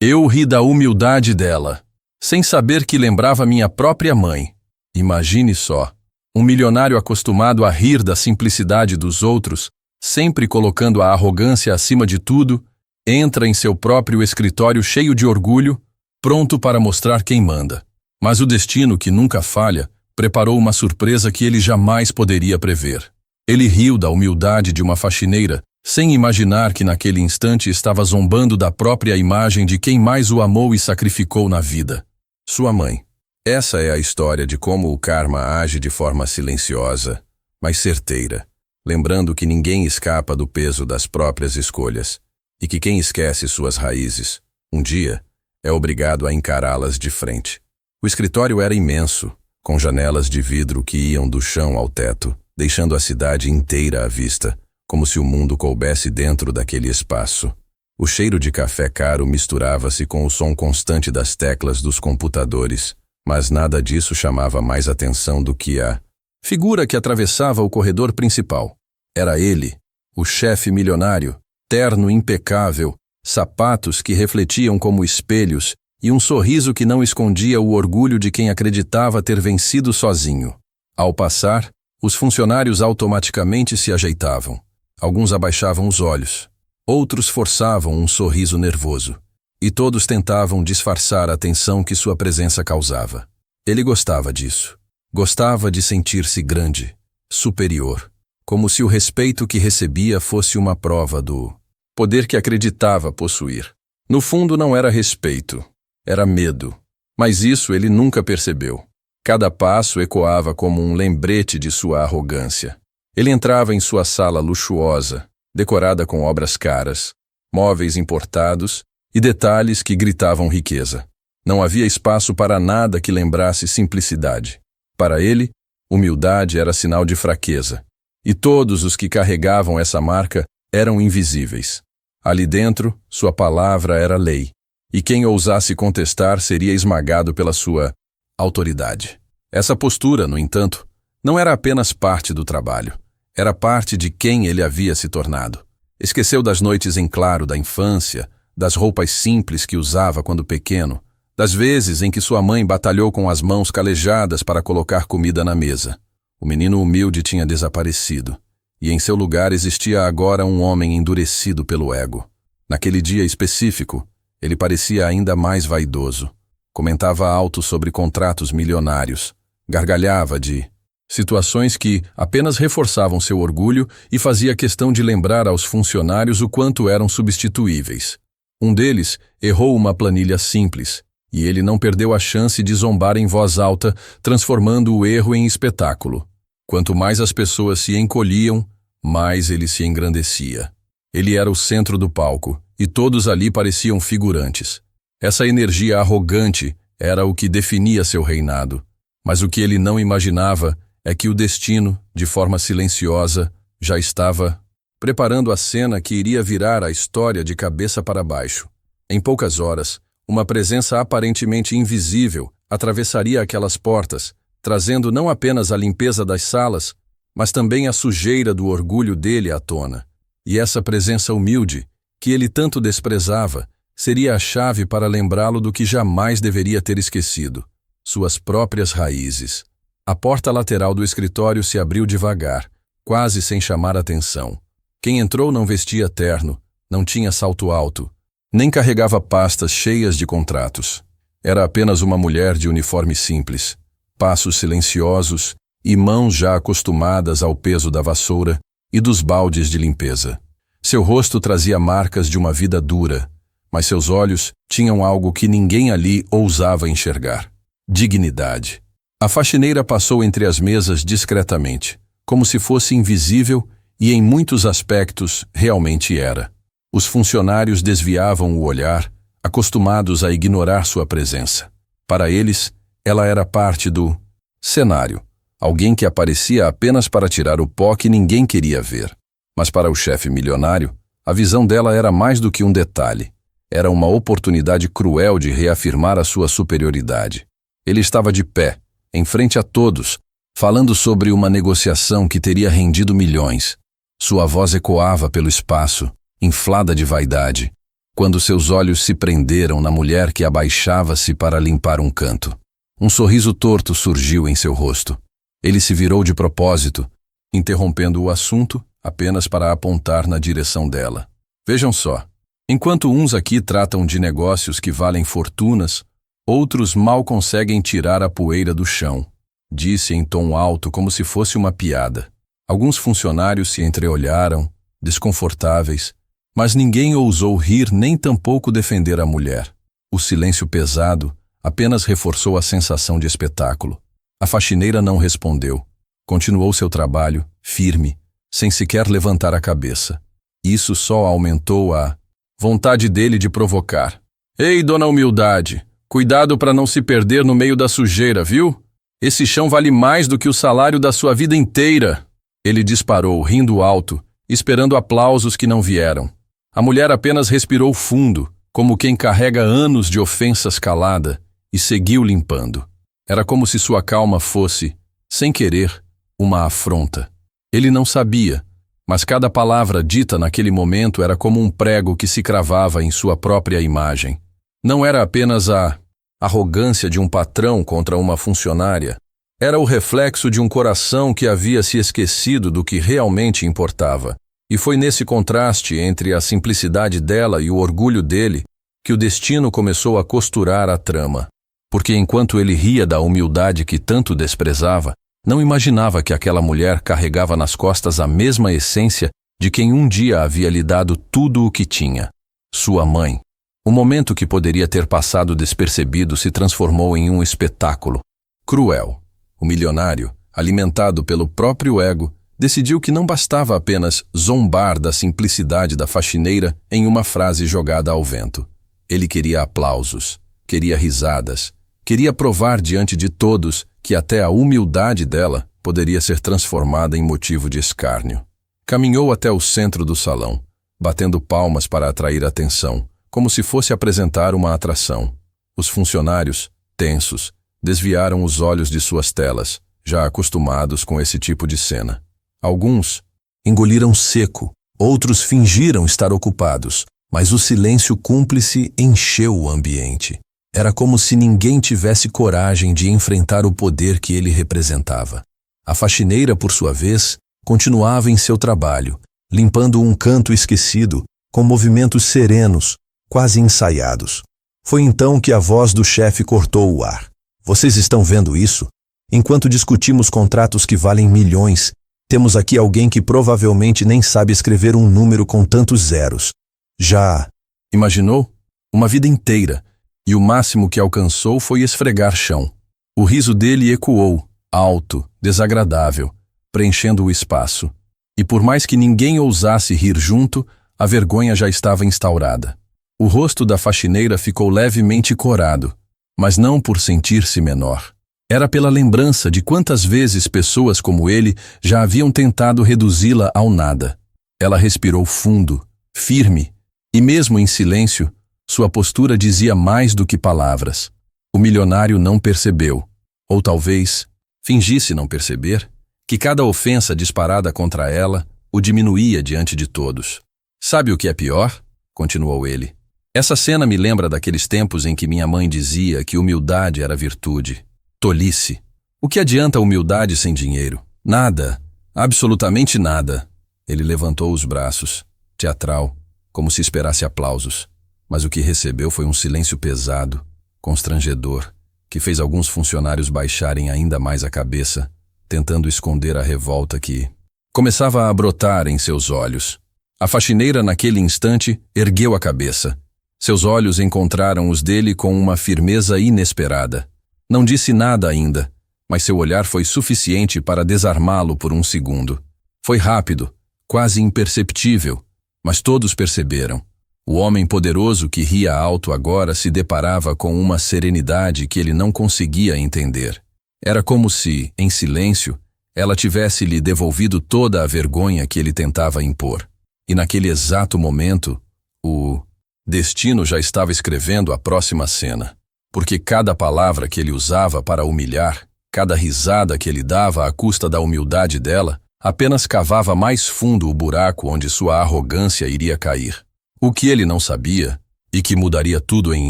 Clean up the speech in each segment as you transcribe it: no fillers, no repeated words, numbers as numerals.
Eu ri da humildade dela, sem saber que lembrava minha própria mãe. Imagine só, um milionário acostumado a rir da simplicidade dos outros, sempre colocando a arrogância acima de tudo, entra em seu próprio escritório cheio de orgulho, pronto para mostrar quem manda. Mas o destino, que nunca falha, preparou uma surpresa que ele jamais poderia prever. Ele riu da humildade de uma faxineira, sem imaginar que naquele instante estava zombando da própria imagem de quem mais o amou e sacrificou na vida: sua mãe. Essa é a história de como o karma age de forma silenciosa, mas certeira, lembrando que ninguém escapa do peso das próprias escolhas, e que quem esquece suas raízes, um dia, é obrigado a encará-las de frente. O escritório era imenso, com janelas de vidro que iam do chão ao teto, deixando a cidade inteira à vista, como se o mundo coubesse dentro daquele espaço. O cheiro de café caro misturava-se com o som constante das teclas dos computadores, mas nada disso chamava mais atenção do que a figura que atravessava o corredor principal. Era ele, o chefe milionário, terno impecável, sapatos que refletiam como espelhos e um sorriso que não escondia o orgulho de quem acreditava ter vencido sozinho. Ao passar, os funcionários automaticamente se ajeitavam. Alguns abaixavam os olhos, outros forçavam um sorriso nervoso, e todos tentavam disfarçar a tensão que sua presença causava. Ele gostava disso. Gostava de sentir-se grande, superior, como se o respeito que recebia fosse uma prova do poder que acreditava possuir. No fundo não era respeito, era medo, mas isso ele nunca percebeu. Cada passo ecoava como um lembrete de sua arrogância. Ele entrava em sua sala luxuosa, decorada com obras caras, móveis importados e detalhes que gritavam riqueza. Não havia espaço para nada que lembrasse simplicidade. Para ele, humildade era sinal de fraqueza, e todos os que carregavam essa marca eram invisíveis. Ali dentro, sua palavra era lei, e quem ousasse contestar seria esmagado pela sua autoridade. Essa postura, no entanto, não era apenas parte do trabalho, era parte de quem ele havia se tornado. Esqueceu das noites em claro da infância, das roupas simples que usava quando pequeno, das vezes em que sua mãe batalhou com as mãos calejadas para colocar comida na mesa. O menino humilde tinha desaparecido, e em seu lugar existia agora um homem endurecido pelo ego. Naquele dia específico, ele parecia ainda mais vaidoso. Comentava alto sobre contratos milionários, gargalhava de situações que apenas reforçavam seu orgulho e fazia questão de lembrar aos funcionários o quanto eram substituíveis. Um deles errou uma planilha simples, e ele não perdeu a chance de zombar em voz alta, transformando o erro em espetáculo. Quanto mais as pessoas se encolhiam, mais ele se engrandecia. Ele era o centro do palco, e todos ali pareciam figurantes. Essa energia arrogante era o que definia seu reinado. Mas o que ele não imaginava é que o destino, de forma silenciosa, já estava preparando a cena que iria virar a história de cabeça para baixo. Em poucas horas, uma presença aparentemente invisível atravessaria aquelas portas, trazendo não apenas a limpeza das salas, mas também a sujeira do orgulho dele à tona. E essa presença humilde, que ele tanto desprezava, seria a chave para lembrá-lo do que jamais deveria ter esquecido: suas próprias raízes. A porta lateral do escritório se abriu devagar, quase sem chamar atenção. Quem entrou não vestia terno, não tinha salto alto, nem carregava pastas cheias de contratos. Era apenas uma mulher de uniforme simples, passos silenciosos e mãos já acostumadas ao peso da vassoura e dos baldes de limpeza. Seu rosto trazia marcas de uma vida dura, mas seus olhos tinham algo que ninguém ali ousava enxergar: dignidade. A faxineira passou entre as mesas discretamente, como se fosse invisível, e em muitos aspectos realmente era. Os funcionários desviavam o olhar, acostumados a ignorar sua presença. Para eles, ela era parte do cenário, alguém que aparecia apenas para tirar o pó que ninguém queria ver. Mas para o chefe milionário, a visão dela era mais do que um detalhe. Era uma oportunidade cruel de reafirmar a sua superioridade. Ele estava de pé, em frente a todos, falando sobre uma negociação que teria rendido milhões. Sua voz ecoava pelo espaço, inflada de vaidade. quando seus olhos se prenderam na mulher que abaixava-se para limpar um canto. Um sorriso torto surgiu em seu rosto. Ele se virou de propósito, interrompendo o assunto apenas para apontar na direção dela. Vejam só, enquanto uns aqui tratam de negócios que valem fortunas, outros mal conseguem tirar a poeira do chão, disse em tom alto como se fosse uma piada. Alguns funcionários se entreolharam, desconfortáveis, mas ninguém ousou rir nem tampouco defender a mulher. O silêncio pesado apenas reforçou a sensação de espetáculo. A faxineira não respondeu. Continuou seu trabalho, firme, sem sequer levantar a cabeça. Isso só aumentou a vontade dele de provocar. Ei, dona Humildade, cuidado para não se perder no meio da sujeira, viu? Esse chão vale mais do que o salário da sua vida inteira. Ele disparou, rindo alto, esperando aplausos que não vieram. A mulher apenas respirou fundo, como quem carrega anos de ofensas calada, e seguiu limpando. Era como se sua calma fosse, sem querer, uma afronta. Ele não sabia, mas cada palavra dita naquele momento era como um prego que se cravava em sua própria imagem. Não era apenas a arrogância de um patrão contra uma funcionária. Era o reflexo de um coração que havia se esquecido do que realmente importava. E foi nesse contraste entre a simplicidade dela e o orgulho dele que o destino começou a costurar a trama. Porque enquanto ele ria da humildade que tanto desprezava, não imaginava que aquela mulher carregava nas costas a mesma essência de quem um dia havia lhe dado tudo o que tinha. Sua mãe. O momento que poderia ter passado despercebido se transformou em um espetáculo. Cruel. O milionário, alimentado pelo próprio ego, decidiu que não bastava apenas zombar da simplicidade da faxineira em uma frase jogada ao vento. Ele queria aplausos, queria risadas, queria provar diante de todos que até a humildade dela poderia ser transformada em motivo de escárnio. Caminhou até o centro do salão, batendo palmas para atrair atenção, como se fosse apresentar uma atração. Os funcionários, tensos, desviaram os olhos de suas telas, já acostumados com esse tipo de cena. Alguns engoliram seco, outros fingiram estar ocupados, mas o silêncio cúmplice encheu o ambiente. Era como se ninguém tivesse coragem de enfrentar o poder que ele representava. A faxineira, por sua vez, continuava em seu trabalho, limpando um canto esquecido, com movimentos serenos, quase ensaiados. Foi então que a voz do chefe cortou o ar. Vocês estão vendo isso? Enquanto discutimos contratos que valem milhões, temos aqui alguém que provavelmente nem sabe escrever um número com tantos zeros. Já imaginou? Uma vida inteira. E o máximo que alcançou foi esfregar chão. O riso dele ecoou, alto, desagradável, preenchendo o espaço. E por mais que ninguém ousasse rir junto, a vergonha já estava instaurada. O rosto da faxineira ficou levemente corado, mas não por sentir-se menor. Era pela lembrança de quantas vezes pessoas como ele já haviam tentado reduzi-la ao nada. Ela respirou fundo, firme, e mesmo em silêncio, sua postura dizia mais do que palavras. O milionário não percebeu, ou talvez fingisse não perceber, que cada ofensa disparada contra ela o diminuía diante de todos. Sabe o que é pior? Continuou ele. Essa cena me lembra daqueles tempos em que minha mãe dizia que humildade era virtude. Tolice. O que adianta humildade sem dinheiro? Nada. Absolutamente nada. Ele levantou os braços, teatral, como se esperasse aplausos. Mas o que recebeu foi um silêncio pesado, constrangedor, que fez alguns funcionários baixarem ainda mais a cabeça, tentando esconder a revolta que começava a brotar em seus olhos. A faxineira, naquele instante, ergueu a cabeça. Seus olhos encontraram os dele com uma firmeza inesperada. Não disse nada ainda, mas seu olhar foi suficiente para desarmá-lo por um segundo. Foi rápido, quase imperceptível, mas todos perceberam. O homem poderoso que ria alto agora se deparava com uma serenidade que ele não conseguia entender. Era como se, em silêncio, ela tivesse lhe devolvido toda a vergonha que ele tentava impor. E naquele exato momento, o destino já estava escrevendo a próxima cena. Porque cada palavra que ele usava para humilhar, cada risada que ele dava à custa da humildade dela, apenas cavava mais fundo o buraco onde sua arrogância iria cair. O que ele não sabia e que mudaria tudo em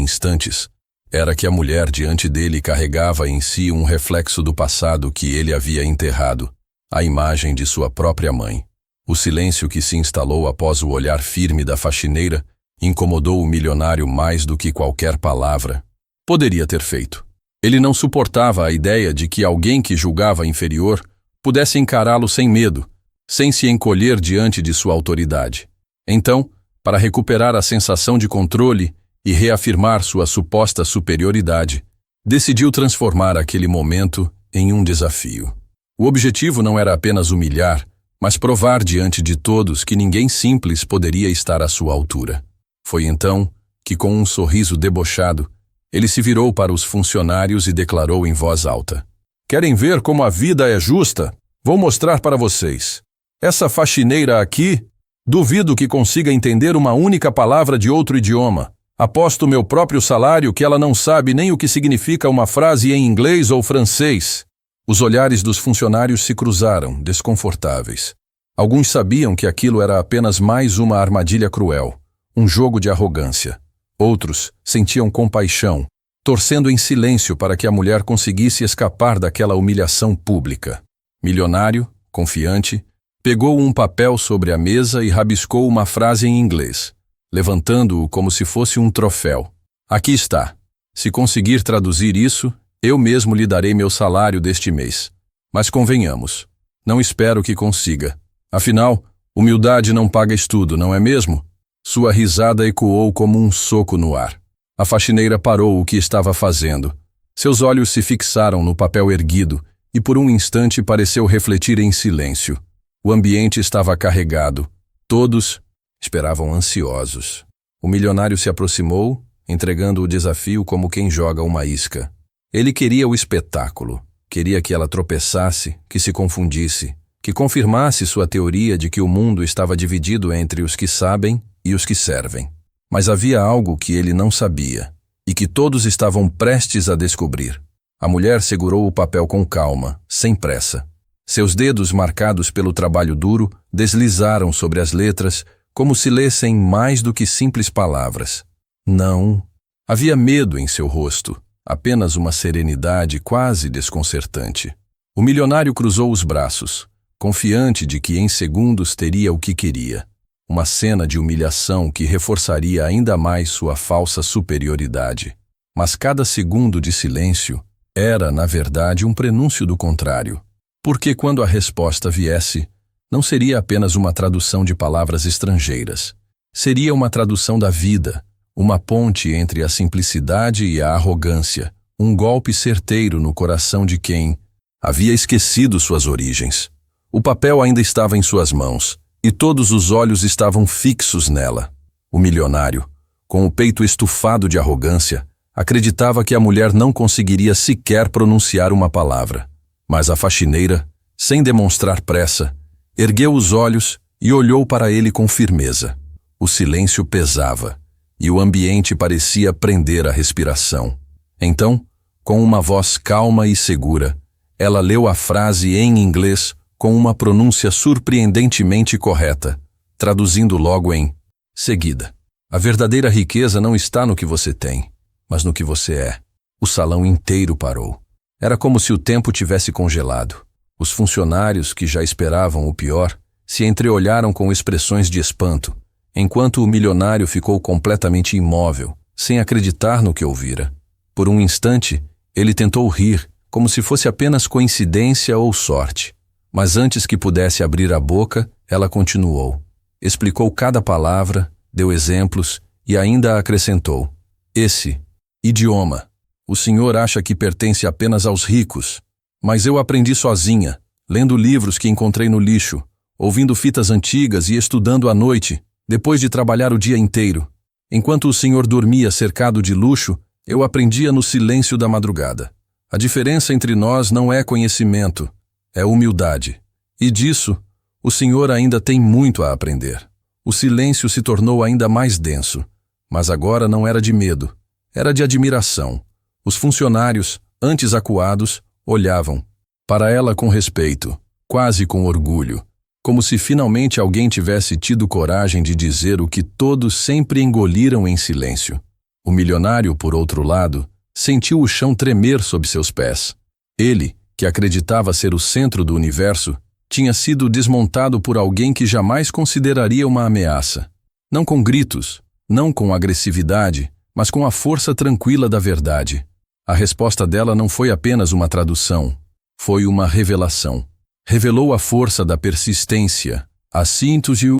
instantes, era que a mulher diante dele carregava em si um reflexo do passado que ele havia enterrado, a imagem de sua própria mãe. O silêncio que se instalou após o olhar firme da faxineira incomodou o milionário mais do que qualquer palavra poderia ter feito. Ele não suportava a ideia de que alguém que julgava inferior pudesse encará-lo sem medo, sem se encolher diante de sua autoridade. Então, para recuperar a sensação de controle e reafirmar sua suposta superioridade, decidiu transformar aquele momento em um desafio. O objetivo não era apenas humilhar, mas provar diante de todos que ninguém simples poderia estar à sua altura. Foi então que, com um sorriso debochado, ele se virou para os funcionários e declarou em voz alta: "Querem ver como a vida é justa? Vou mostrar para vocês. Essa faxineira aqui, duvido que consiga entender uma única palavra de outro idioma. Aposto meu próprio salário que ela não sabe nem o que significa uma frase em inglês ou francês." Os olhares dos funcionários se cruzaram, desconfortáveis. Alguns sabiam que aquilo era apenas mais uma armadilha cruel, um jogo de arrogância. Outros sentiam compaixão, torcendo em silêncio para que a mulher conseguisse escapar daquela humilhação pública. Milionário, confiante, pegou um papel sobre a mesa e rabiscou uma frase em inglês, levantando-o como se fosse um troféu. "Aqui está. Se conseguir traduzir isso, eu mesmo lhe darei meu salário deste mês. Mas convenhamos, não espero que consiga. Afinal, humildade não paga estudo, não é mesmo?" Sua risada ecoou como um soco no ar. A faxineira parou o que estava fazendo. Seus olhos se fixaram no papel erguido e por um instante pareceu refletir em silêncio. O ambiente estava carregado. Todos esperavam ansiosos. O milionário se aproximou, entregando o desafio como quem joga uma isca. Ele queria o espetáculo. Queria que ela tropeçasse, que se confundisse, que confirmasse sua teoria de que o mundo estava dividido entre os que sabem e os que servem. Mas havia algo que ele não sabia, e que todos estavam prestes a descobrir. A mulher segurou o papel com calma, sem pressa. Seus dedos, marcados pelo trabalho duro, deslizaram sobre as letras, como se lessem mais do que simples palavras. Não. Havia medo em seu rosto, apenas uma serenidade quase desconcertante. O milionário cruzou os braços, confiante de que em segundos teria o que queria. Uma cena de humilhação que reforçaria ainda mais sua falsa superioridade. Mas cada segundo de silêncio era, na verdade, um prenúncio do contrário. Porque quando a resposta viesse, não seria apenas uma tradução de palavras estrangeiras. Seria uma tradução da vida, uma ponte entre a simplicidade e a arrogância, um golpe certeiro no coração de quem havia esquecido suas origens. O papel ainda estava em suas mãos, e todos os olhos estavam fixos nela. O milionário, com o peito estufado de arrogância, acreditava que a mulher não conseguiria sequer pronunciar uma palavra. Mas a faxineira, sem demonstrar pressa, ergueu os olhos e olhou para ele com firmeza. O silêncio pesava, e o ambiente parecia prender a respiração. Então, com uma voz calma e segura, ela leu a frase em inglês com uma pronúncia surpreendentemente correta, traduzindo logo em seguida. "A verdadeira riqueza não está no que você tem, mas no que você é." O salão inteiro parou. Era como se o tempo tivesse congelado. Os funcionários, que já esperavam o pior, se entreolharam com expressões de espanto, enquanto o milionário ficou completamente imóvel, sem acreditar no que ouvira. Por um instante, ele tentou rir, como se fosse apenas coincidência ou sorte. Mas antes que pudesse abrir a boca, ela continuou. Explicou cada palavra, deu exemplos e ainda acrescentou: "Esse idioma, o senhor acha que pertence apenas aos ricos, mas eu aprendi sozinha, lendo livros que encontrei no lixo, ouvindo fitas antigas e estudando à noite, depois de trabalhar o dia inteiro. Enquanto o senhor dormia cercado de luxo, eu aprendia no silêncio da madrugada. A diferença entre nós não é conhecimento, é humildade. E disso, o senhor ainda tem muito a aprender." O silêncio se tornou ainda mais denso, mas agora não era de medo, era de admiração. Os funcionários, antes acuados, olhavam para ela com respeito, quase com orgulho. como se finalmente alguém tivesse tido coragem de dizer o que todos sempre engoliram em silêncio. O milionário, por outro lado, sentiu o chão tremer sob seus pés. Ele, que acreditava ser o centro do universo, tinha sido desmontado por alguém que jamais consideraria uma ameaça. Não com gritos, não com agressividade, mas com a força tranquila da verdade. A resposta dela não foi apenas uma tradução, foi uma revelação. Revelou a força da persistência, a síntese,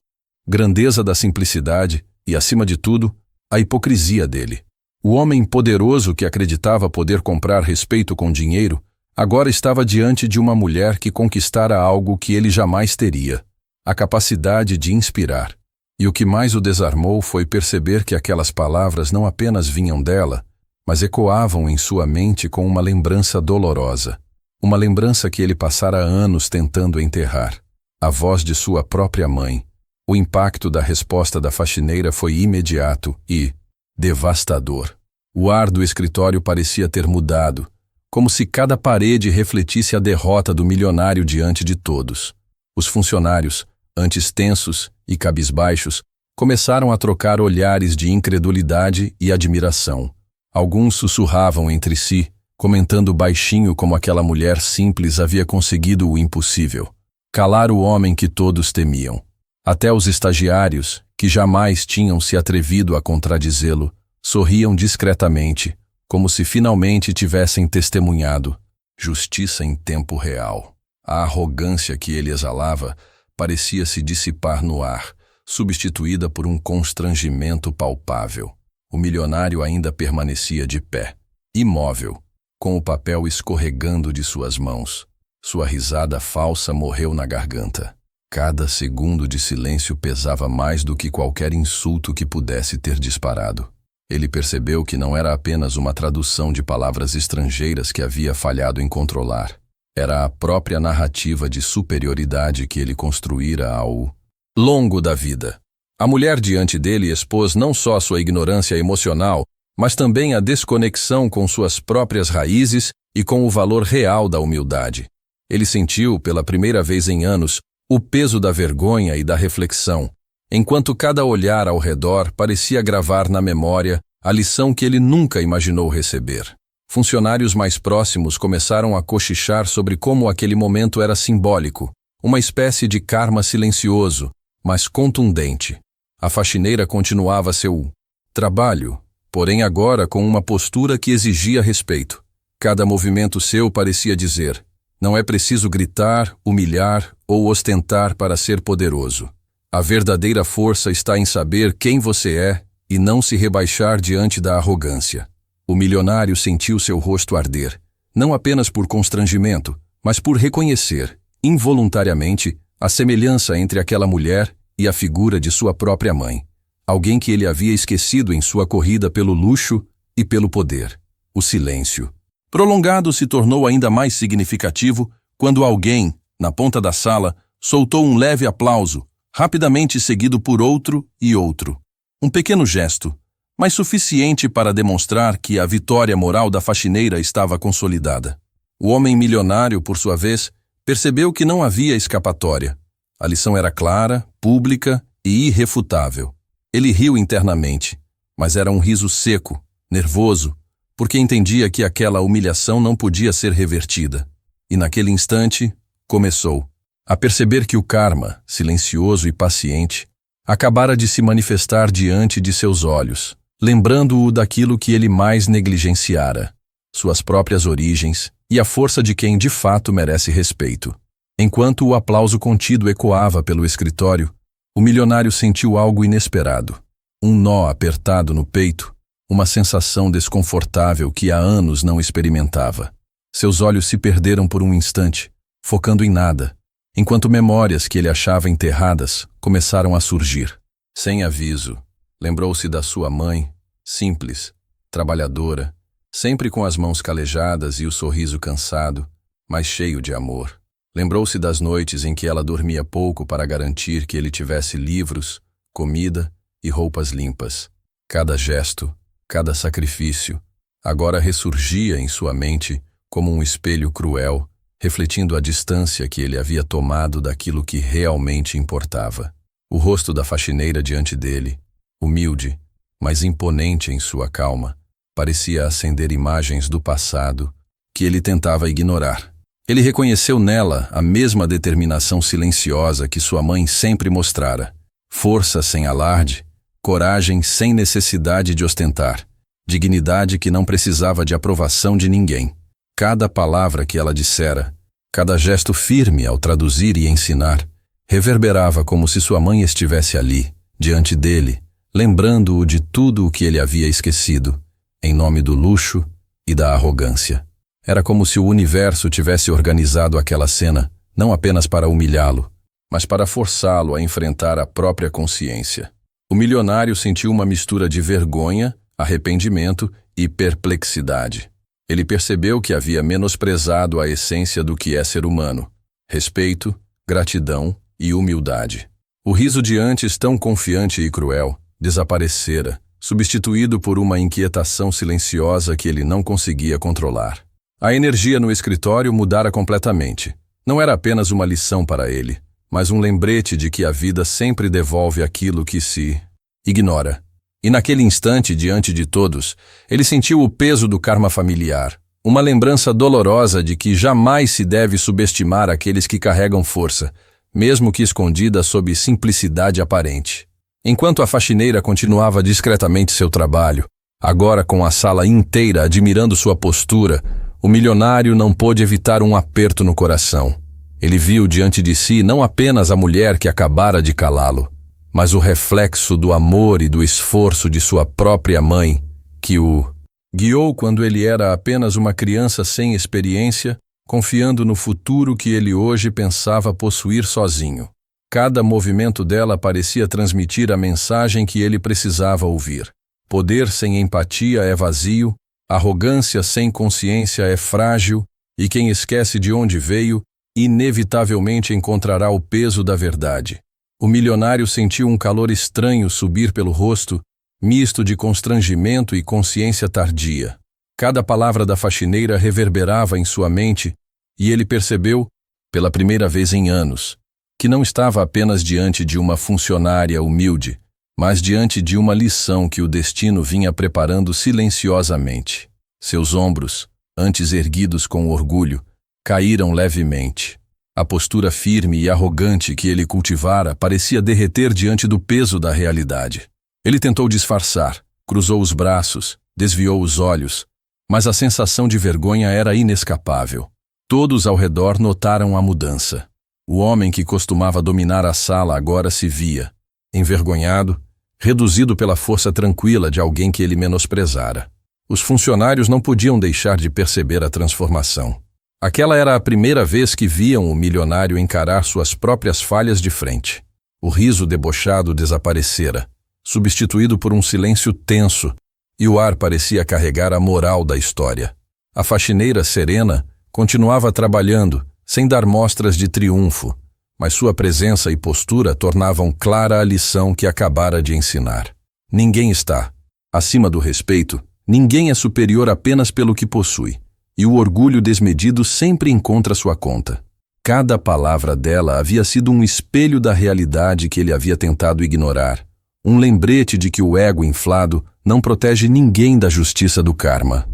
grandeza da simplicidade e, acima de tudo, a hipocrisia dele. O homem poderoso que acreditava poder comprar respeito com dinheiro, agora estava diante de uma mulher que conquistara algo que ele jamais teria: a capacidade de inspirar. E o que mais o desarmou foi perceber que aquelas palavras não apenas vinham dela, mas ecoavam em sua mente com uma lembrança dolorosa. Uma lembrança que ele passara anos tentando enterrar. A voz de sua própria mãe. O impacto da resposta da faxineira foi imediato e devastador. O ar do escritório parecia ter mudado, como se cada parede refletisse a derrota do milionário diante de todos. Os funcionários, antes tensos e cabisbaixos, começaram a trocar olhares de incredulidade e admiração. Alguns sussurravam entre si, comentando baixinho como aquela mulher simples havia conseguido o impossível: calar o homem que todos temiam. Até os estagiários, que jamais tinham se atrevido a contradizê-lo, sorriam discretamente, como se finalmente tivessem testemunhado justiça em tempo real. A arrogância que ele exalava parecia se dissipar no ar, substituída por um constrangimento palpável. O milionário ainda permanecia de pé, imóvel, com o papel escorregando de suas mãos. Sua risada falsa morreu na garganta. Cada segundo de silêncio pesava mais do que qualquer insulto que pudesse ter disparado. Ele percebeu que não era apenas uma tradução de palavras estrangeiras que havia falhado em controlar. Era a própria narrativa de superioridade que ele construíra ao longo da vida. A mulher diante dele expôs não só sua ignorância emocional, mas também a desconexão com suas próprias raízes e com o valor real da humildade. Ele sentiu, pela primeira vez em anos, o peso da vergonha e da reflexão, enquanto cada olhar ao redor parecia gravar na memória a lição que ele nunca imaginou receber. Funcionários mais próximos começaram a cochichar sobre como aquele momento era simbólico, uma espécie de karma silencioso, mas contundente. A faxineira continuava seu trabalho, porém agora com uma postura que exigia respeito. Cada movimento seu parecia dizer: não é preciso gritar, humilhar ou ostentar para ser poderoso. A verdadeira força está em saber quem você é e não se rebaixar diante da arrogância. O milionário sentiu seu rosto arder, não apenas por constrangimento, mas por reconhecer, involuntariamente, a semelhança entre aquela mulher e a figura de sua própria mãe. Alguém que ele havia esquecido em sua corrida pelo luxo e pelo poder. O silêncio prolongado se tornou ainda mais significativo quando alguém, na ponta da sala, soltou um leve aplauso, rapidamente seguido por outro e outro. Um pequeno gesto, mas suficiente para demonstrar que a vitória moral da faxineira estava consolidada. O homem milionário, por sua vez, percebeu que não havia escapatória. A lição era clara, pública e irrefutável. Ele riu internamente, mas era um riso seco, nervoso, porque entendia que aquela humilhação não podia ser revertida. E naquele instante, começou a perceber que o karma, silencioso e paciente, acabara de se manifestar diante de seus olhos, lembrando-o daquilo que ele mais negligenciara, suas próprias origens e a força de quem de fato merece respeito. Enquanto o aplauso contido ecoava pelo escritório, o milionário sentiu algo inesperado. Um nó apertado no peito, uma sensação desconfortável que há anos não experimentava. Seus olhos se perderam por um instante, focando em nada, enquanto memórias que ele achava enterradas começaram a surgir. Sem aviso, lembrou-se da sua mãe, simples, trabalhadora, sempre com as mãos calejadas e o sorriso cansado, mas cheio de amor. Lembrou-se das noites em que ela dormia pouco para garantir que ele tivesse livros, comida e roupas limpas. Cada gesto, cada sacrifício, agora ressurgia em sua mente como um espelho cruel, refletindo a distância que ele havia tomado daquilo que realmente importava. O rosto da faxineira diante dele, humilde, mas imponente em sua calma, parecia acender imagens do passado que ele tentava ignorar. Ele reconheceu nela a mesma determinação silenciosa que sua mãe sempre mostrara. Força sem alarde, coragem sem necessidade de ostentar, dignidade que não precisava de aprovação de ninguém. Cada palavra que ela dissera, cada gesto firme ao traduzir e ensinar, reverberava como se sua mãe estivesse ali, diante dele, lembrando-o de tudo o que ele havia esquecido, em nome do luxo e da arrogância. Era como se o universo tivesse organizado aquela cena, não apenas para humilhá-lo, mas para forçá-lo a enfrentar a própria consciência. O milionário sentiu uma mistura de vergonha, arrependimento e perplexidade. Ele percebeu que havia menosprezado a essência do que é ser humano: respeito, gratidão e humildade. O riso de antes tão confiante e cruel desaparecera, substituído por uma inquietação silenciosa que ele não conseguia controlar. A energia no escritório mudara completamente. Não era apenas uma lição para ele, mas um lembrete de que a vida sempre devolve aquilo que se ignora. E naquele instante, diante de todos, ele sentiu o peso do karma familiar, uma lembrança dolorosa de que jamais se deve subestimar aqueles que carregam força, mesmo que escondida sob simplicidade aparente. Enquanto a faxineira continuava discretamente seu trabalho, agora com a sala inteira admirando sua postura, o milionário não pôde evitar um aperto no coração. Ele viu diante de si não apenas a mulher que acabara de calá-lo, mas o reflexo do amor e do esforço de sua própria mãe, que o guiou quando ele era apenas uma criança sem experiência, confiando no futuro que ele hoje pensava possuir sozinho. Cada movimento dela parecia transmitir a mensagem que ele precisava ouvir. Poder sem empatia é vazio, arrogância sem consciência é frágil, e quem esquece de onde veio, inevitavelmente encontrará o peso da verdade. O milionário sentiu um calor estranho subir pelo rosto, misto de constrangimento e consciência tardia. Cada palavra da faxineira reverberava em sua mente, e ele percebeu, pela primeira vez em anos, que não estava apenas diante de uma funcionária humilde, mas diante de uma lição que o destino vinha preparando silenciosamente. Seus ombros, antes erguidos com orgulho, caíram levemente. A postura firme e arrogante que ele cultivara parecia derreter diante do peso da realidade. Ele tentou disfarçar, cruzou os braços, desviou os olhos, mas a sensação de vergonha era inescapável. Todos ao redor notaram a mudança. O homem que costumava dominar a sala agora se via, envergonhado, reduzido pela força tranquila de alguém que ele menosprezara. Os funcionários não podiam deixar de perceber a transformação. Aquela era a primeira vez que viam o milionário encarar suas próprias falhas de frente. O riso debochado desaparecera, substituído por um silêncio tenso, e o ar parecia carregar a moral da história. A faxineira serena continuava trabalhando, sem dar mostras de triunfo, mas sua presença e postura tornavam clara a lição que acabara de ensinar. Ninguém está acima do respeito, ninguém é superior apenas pelo que possui. E o orgulho desmedido sempre encontra sua conta. Cada palavra dela havia sido um espelho da realidade que ele havia tentado ignorar, um lembrete de que o ego inflado não protege ninguém da justiça do karma.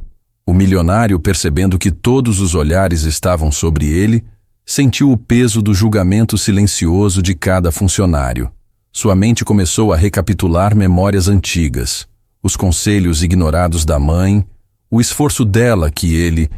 O milionário, percebendo que todos os olhares estavam sobre ele, sentiu o peso do julgamento silencioso de cada funcionário. Sua mente começou a recapitular memórias antigas, os conselhos ignorados da mãe, o esforço dela que ele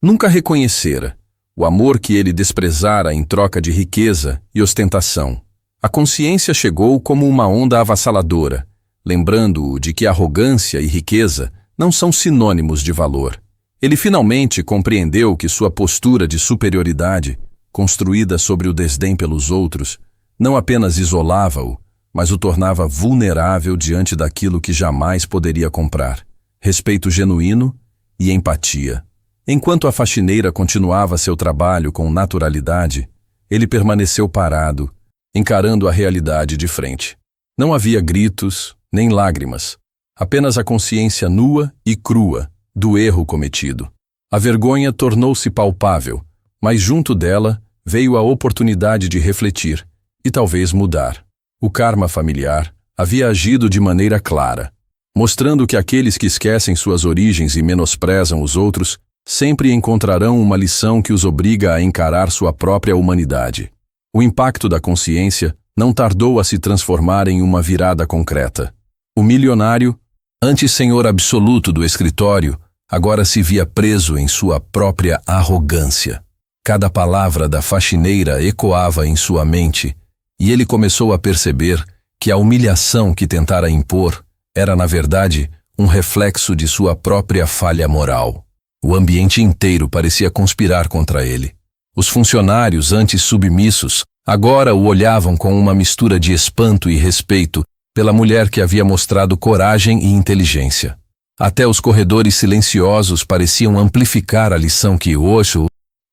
nunca reconhecera, o amor que ele desprezara em troca de riqueza e ostentação. A consciência chegou como uma onda avassaladora, lembrando-o de que arrogância e riqueza não são sinônimos de valor. Ele finalmente compreendeu que sua postura de superioridade, construída sobre o desdém pelos outros, não apenas isolava-o, mas o tornava vulnerável diante daquilo que jamais poderia comprar: respeito genuíno e empatia. Enquanto a faxineira continuava seu trabalho com naturalidade, ele permaneceu parado, encarando a realidade de frente. Não havia gritos, nem lágrimas, apenas a consciência nua e crua do erro cometido. A vergonha tornou-se palpável, mas junto dela veio a oportunidade de refletir e talvez mudar. O karma familiar havia agido de maneira clara, mostrando que aqueles que esquecem suas origens e menosprezam os outros sempre encontrarão uma lição que os obriga a encarar sua própria humanidade. O impacto da consciência não tardou a se transformar em uma virada concreta. O milionário, antes senhor absoluto do escritório, agora se via preso em sua própria arrogância. Cada palavra da faxineira ecoava em sua mente, e ele começou a perceber que a humilhação que tentara impor era, na verdade, um reflexo de sua própria falha moral. O ambiente inteiro parecia conspirar contra ele. Os funcionários, antes submissos, agora o olhavam com uma mistura de espanto e respeito pela mulher que havia mostrado coragem e inteligência. Até os corredores silenciosos pareciam amplificar a lição que hoje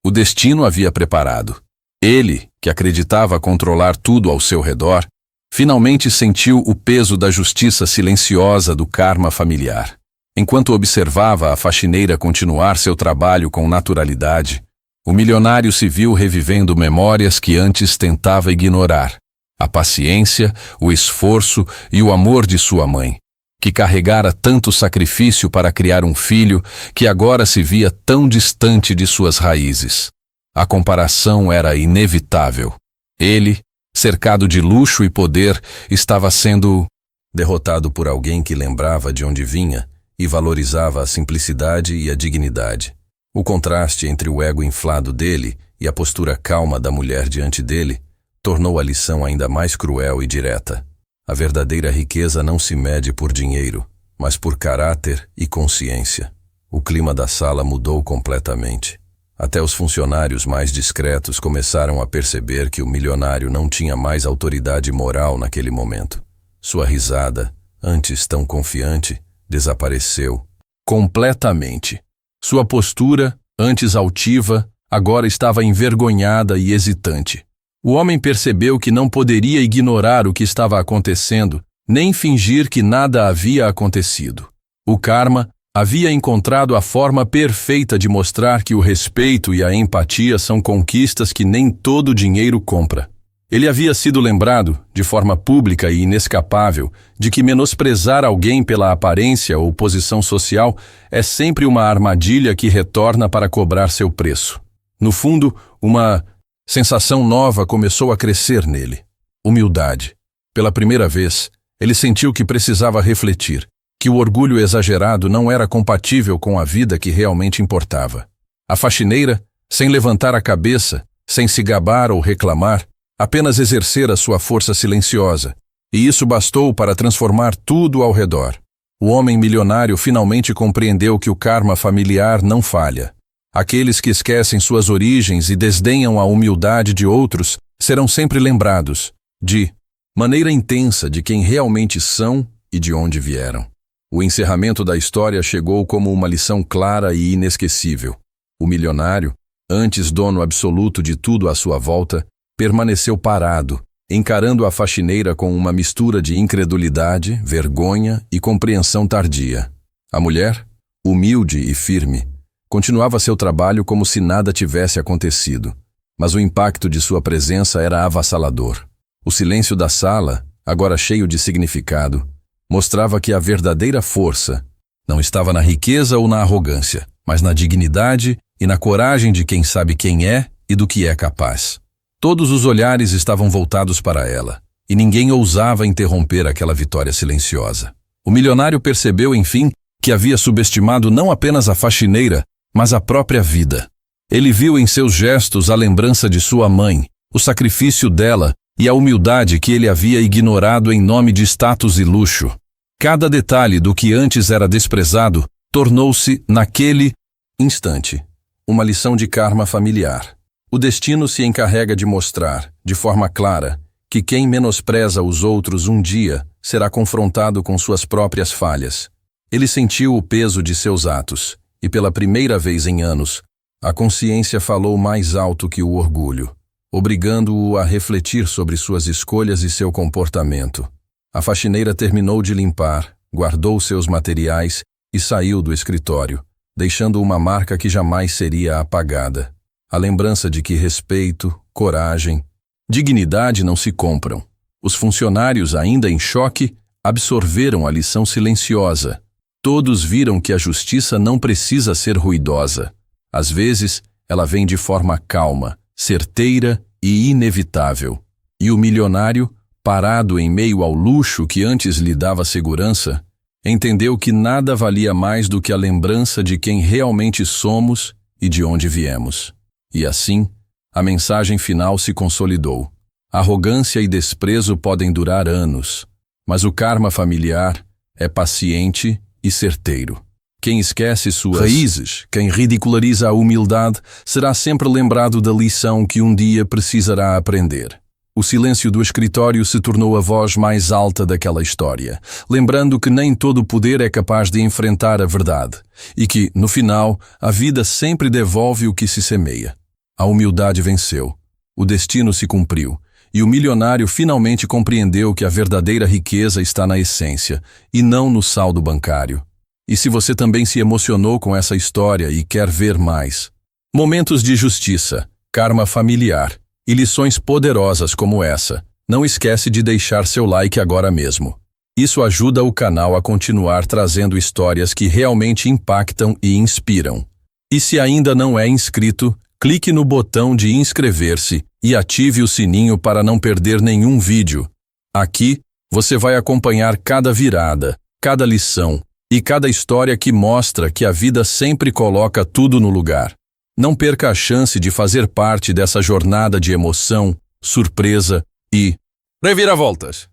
o destino havia preparado. Ele, que acreditava controlar tudo ao seu redor, finalmente sentiu o peso da justiça silenciosa do karma familiar. Enquanto observava a faxineira continuar seu trabalho com naturalidade, o milionário se viu revivendo memórias que antes tentava ignorar. A paciência, o esforço e o amor de sua mãe, que carregara tanto sacrifício para criar um filho que agora se via tão distante de suas raízes. A comparação era inevitável. Ele, cercado de luxo e poder, estava sendo derrotado por alguém que lembrava de onde vinha e valorizava a simplicidade e a dignidade. O contraste entre o ego inflado dele e a postura calma da mulher diante dele tornou a lição ainda mais cruel e direta. A verdadeira riqueza não se mede por dinheiro, mas por caráter e consciência. O clima da sala mudou completamente. Até os funcionários mais discretos começaram a perceber que o milionário não tinha mais autoridade moral naquele momento. Sua risada, antes tão confiante, desapareceu completamente. Sua postura, antes altiva, agora estava envergonhada e hesitante. O homem percebeu que não poderia ignorar o que estava acontecendo, nem fingir que nada havia acontecido. O karma havia encontrado a forma perfeita de mostrar que o respeito e a empatia são conquistas que nem todo dinheiro compra. Ele havia sido lembrado, de forma pública e inescapável, de que menosprezar alguém pela aparência ou posição social é sempre uma armadilha que retorna para cobrar seu preço. No fundo, uma sensação nova começou a crescer nele. Humildade. Pela primeira vez, ele sentiu que precisava refletir, que o orgulho exagerado não era compatível com a vida que realmente importava. A faxineira, sem levantar a cabeça, sem se gabar ou reclamar, apenas exercera sua força silenciosa, e isso bastou para transformar tudo ao redor. O homem milionário finalmente compreendeu que o karma familiar não falha. Aqueles que esquecem suas origens e desdenham a humildade de outros serão sempre lembrados, de maneira intensa, de quem realmente são e de onde vieram. O encerramento da história chegou como uma lição clara e inesquecível. O milionário, antes dono absoluto de tudo à sua volta, permaneceu parado, encarando a faxineira com uma mistura de incredulidade, vergonha e compreensão tardia. A mulher, humilde e firme, continuava seu trabalho como se nada tivesse acontecido, mas o impacto de sua presença era avassalador. O silêncio da sala, agora cheio de significado, mostrava que a verdadeira força não estava na riqueza ou na arrogância, mas na dignidade e na coragem de quem sabe quem é e do que é capaz. Todos os olhares estavam voltados para ela, e ninguém ousava interromper aquela vitória silenciosa. O milionário percebeu, enfim, que havia subestimado não apenas a faxineira, mas a própria vida. Ele viu em seus gestos a lembrança de sua mãe, o sacrifício dela e a humildade que ele havia ignorado em nome de status e luxo. Cada detalhe do que antes era desprezado tornou-se, naquele instante, uma lição de karma familiar. O destino se encarrega de mostrar, de forma clara, que quem menospreza os outros um dia será confrontado com suas próprias falhas. Ele sentiu o peso de seus atos, e pela primeira vez em anos, a consciência falou mais alto que o orgulho, obrigando-o a refletir sobre suas escolhas e seu comportamento. A faxineira terminou de limpar, guardou seus materiais e saiu do escritório, deixando uma marca que jamais seria apagada. A lembrança de que respeito, coragem, dignidade não se compram. Os funcionários, ainda em choque, absorveram a lição silenciosa. Todos viram que a justiça não precisa ser ruidosa. Às vezes, ela vem de forma calma, certeira e inevitável. E o milionário, parado em meio ao luxo que antes lhe dava segurança, entendeu que nada valia mais do que a lembrança de quem realmente somos e de onde viemos. E assim, a mensagem final se consolidou. Arrogância e desprezo podem durar anos, mas o karma familiar é paciente e certeiro. Quem esquece suas raízes, quem ridiculariza a humildade, será sempre lembrado da lição que um dia precisará aprender. O silêncio do escritório se tornou a voz mais alta daquela história, lembrando que nem todo o poder é capaz de enfrentar a verdade, e que, no final, a vida sempre devolve o que se semeia. A humildade venceu, o destino se cumpriu, e o milionário finalmente compreendeu que a verdadeira riqueza está na essência, e não no saldo bancário. E se você também se emocionou com essa história e quer ver mais, momentos de justiça, karma familiar e lições poderosas como essa, não esquece de deixar seu like agora mesmo. Isso ajuda o canal a continuar trazendo histórias que realmente impactam e inspiram. E se ainda não é inscrito, clique no botão de inscrever-se e ative o sininho para não perder nenhum vídeo. Aqui, você vai acompanhar cada virada, cada lição e cada história que mostra que a vida sempre coloca tudo no lugar. Não perca a chance de fazer parte dessa jornada de emoção, surpresa e reviravoltas.